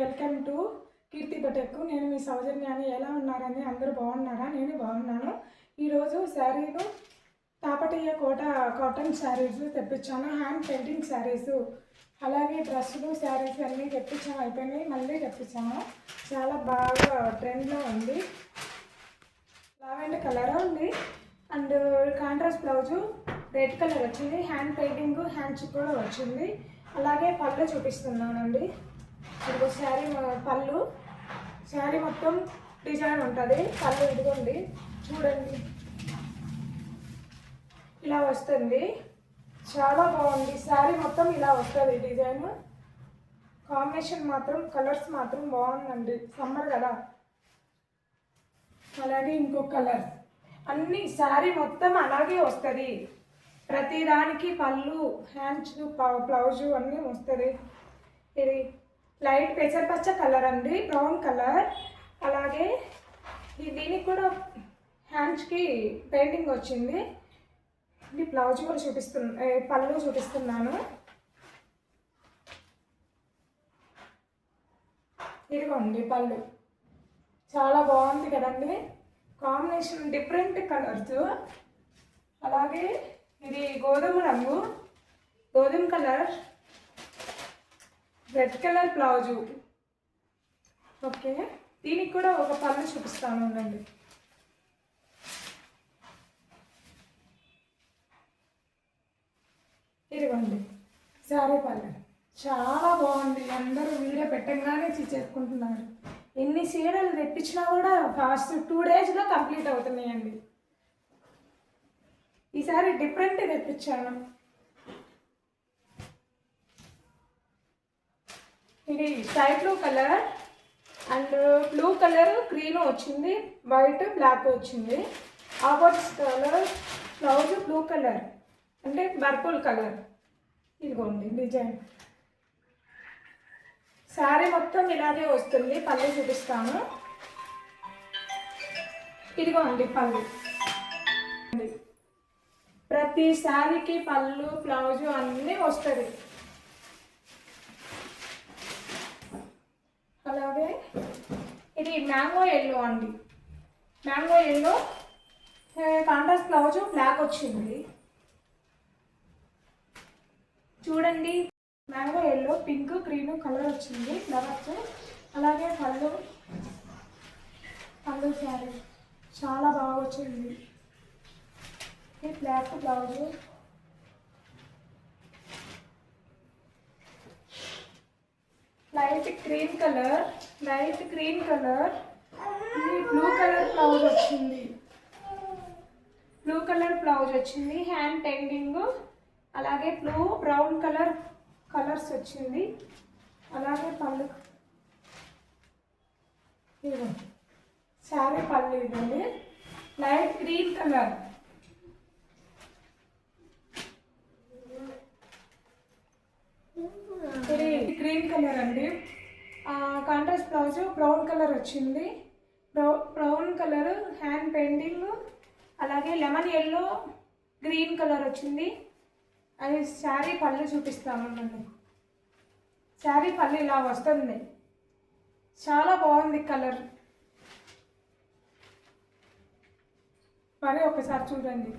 Welcome to కీర్తి బటెక్. నేను మీ సౌజన్యాన్ని. ఎలా ఉన్నారని అందరూ బాగున్నారా? నేను బాగున్నాను. ఈరోజు శారీలు తాపటియ్య కాటన్ శారీస్ తెప్పించాను. హ్యాండ్ పెయింటింగ్ శారీస్, అలాగే డ్రెస్సులు శారీస్ అన్నీ తెప్పించాము. అయిపోయినాయి, మళ్ళీ తెప్పించాము. చాలా బాగా ట్రెండ్లో ఉంది. లావెండర్ కలర్ ఉంది and contrast blouse red colour వచ్చింది. హ్యాండ్ పెయింటింగ్ హ్యాండ్స్ కూడా వచ్చింది. అలాగే పళ్ళు చూపిస్తున్నానండి. ఇదిగో శారీ పళ్ళు, శారీ మొత్తం డిజైన్ ఉంటుంది. పళ్ళు ఇదిగోండి, చూడండి ఇలా వస్తుంది. చాలా బాగుంది. శారీ మొత్తం ఇలా వస్తుంది డిజైన్. కాంబినేషన్ మాత్రం కలర్స్ మాత్రం బాగుందండి. సమ్మర్ కదా. అలాగే ఇంకో కలర్, అన్ని శారీ మొత్తం అలాగే వస్తుంది. ప్రతి దానికి పళ్ళు, హ్యాండ్స్, బ్లౌజు అన్నీ వస్తుంది. ఇది లైట్ పెసరపచ్చ కలర్ అండి, బ్రౌన్ కలర్. అలాగే దీనికి కూడా హ్యాండ్స్కి పెయింటింగ్ వచ్చింది. ఇది బ్లౌజ్ కూడా పళ్ళు చూపిస్తున్నాను. ఇదిగోండి పళ్ళు, చాలా బాగుంది కదండి. Combination different colours. అలాగే ఇది గోధుమ రంగు, గోధుమ colour, red colour blouse. Okay, దీనికి కూడా ఒక పళ్ళు చూపిస్తాను ఉండండి. ఇదిగోండి శారీ పళ్ళు, చాలా బాగుంది. అందరూ వీడియో పెట్టంగానే చేసుకుంటున్నారు. ఎన్ని చీరలు తెప్పించినా కూడా ఫాస్ట్ 2 డేస్లో కంప్లీట్ అవుతున్నాయండి. ఈసారి డిఫరెంట్ తెప్పించాను. ఇది sky blue colour and blue colour green వచ్చింది, వైట్ బ్లాక్ వచ్చింది. Opposite colour blouse blue colour అంటే పర్పుల్ కలర్. ఇదిగోండి డిజైన్. శారీ మొత్తం ఇలాగే వస్తుంది. పళ్ళు చూపిస్తాను. ఇదిగోండి పళ్ళు. ప్రతి శారీకి పళ్ళు, బ్లౌజు అన్నీ వస్తుంది. అలాగే ఇది మ్యాంగో ఎల్లో అండి. Mango yellow contrast blouse black వచ్చింది. చూడండి, mango yellow, pink, green colour వచ్చింది ఫ్లవర్స్. అలాగే పళ్ళు శారీ చాలా బాగా వచ్చింది. Black blouse, light green colour, blue colour blouse వచ్చింది. బ్లూ కలర్ బ్లౌజ్ వచ్చింది. హ్యాండ్ పెయింటింగ్, అలాగే బ్రౌన్ కలర్స్ వచ్చింది. అలాగే పళ్ళు, ఇది శారీ పళ్ళు. ఇదండి లైట్ గ్రీన్ కలర్. ఇది గ్రీన్ కలర్ అండి. కాంట్రాస్ట్ బ్లౌజ్ బ్రౌన్ కలర్ వచ్చింది. బ్రౌన్ కలర్ హ్యాండ్ పెయింటింగ్, అలాగే లెమన్ ఎల్లో, గ్రీన్ కలర్ వచ్చింది. అది శారీ పళ్ళు చూపిస్తామండి. శారీ పళ్ళు ఇలా వస్తుంది. చాలా బాగుంది కలర్. మరి ఒకసారి చూడండి.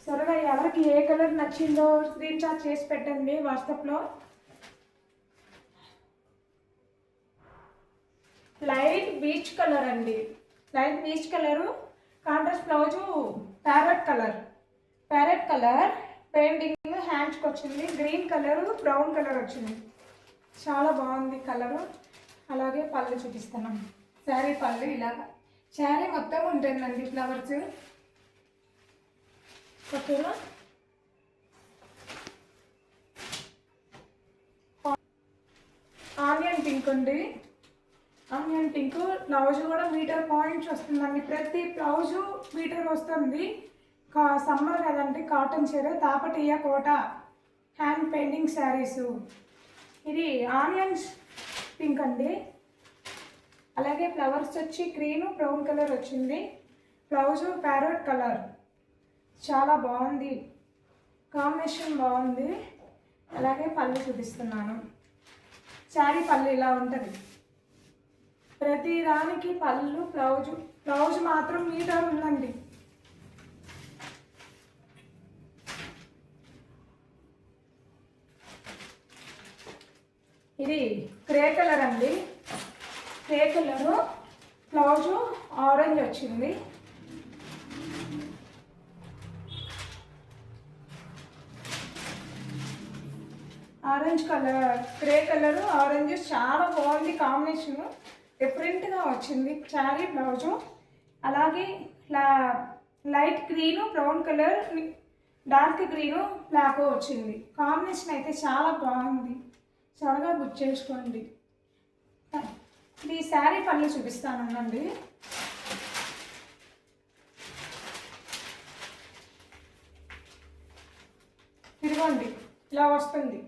సరదా ఎవరికి ఏ కలర్ నచ్చిందో స్క్రీన్ షాట్ చేసి పెట్టండి వాట్సాప్లో. లైట్ బీచ్ కలర్ అండి. Light beach colour, contrast blouse parrot colour painting హ్యాండ్స్కి వచ్చింది. గ్రీన్ కలరు, బ్రౌన్ కలర్ వచ్చింది. చాలా బాగుంది కలరు. అలాగే పళ్ళు చూపిస్తున్నాం. శారీ పళ్ళు ఇలాగా శారీ మొత్తం ఉంటుందండి ఫ్లవర్స్. ఓకేనా? ఆనియన్ పింక్ అండి. ఆనియన్ పింక్ బ్లౌజ్ కూడా మీటర్ పాయింట్స్ వస్తుందండి. ప్రతి బ్లౌజు మీటర్ వస్తుంది. సమ్మర్ కదండి, కాటన్ చీర, తాపటియ్య కోట హ్యాండ్ పెయింటింగ్ శారీసు. ఇది ఆనియన్స్ పింక్ అండి. అలాగే ఫ్లవర్స్ వచ్చి గ్రీను, బ్రౌన్ కలర్ వచ్చింది. Blouse parrot colour. చాలా బాగుంది, కాంబినేషన్ బాగుంది. అలాగే పళ్ళు చూపిస్తున్నాను. శారీ పళ్ళు ఇలా ఉంటుంది. ప్రతి దానికి పళ్ళు బ్లౌజ్ మాత్రం మీటర్ ఉందండి. ఇది గ్రే కలర్ అండి. గ్రే కలరు బ్లౌజు ఆరెంజ్ వచ్చింది. Orange colour, grey colour, orange చాలా బాగుంది కాంబినేషన్. డిఫరెంట్గా వచ్చింది శారీ బ్లౌజు. అలాగే light green, brown colour, dark green, black వచ్చింది. కాంబినేషన్ అయితే చాలా బాగుంది. త్వరగా బుక్ చేసుకోండి. ఇది శారీ పళ్ళు చూపిస్తానండి. ఇదిగోండి ఇలా వస్తుంది.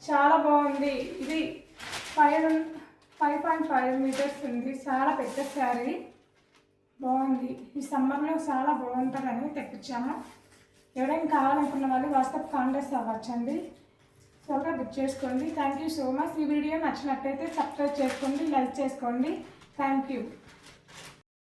చాలా బాగుంది. ఇది 5.5 మీటర్స్ ఉంది. చాలా పెద్ద శారీ, బాగుంది. ఈ సమ్మర్లో చాలా బాగుంటుందని తెప్పించాము. ఎవరైనా కావాలనుకున్న వాళ్ళు వాట్సాప్ కాంటాక్ట్ అవ్వచ్చండి. త్వరగా బుక్ చేసుకోండి. Thank you so much. ఈ వీడియో నచ్చినట్టయితే సబ్స్క్రైబ్ చేసుకోండి, లైక్ చేసుకోండి. Thank you.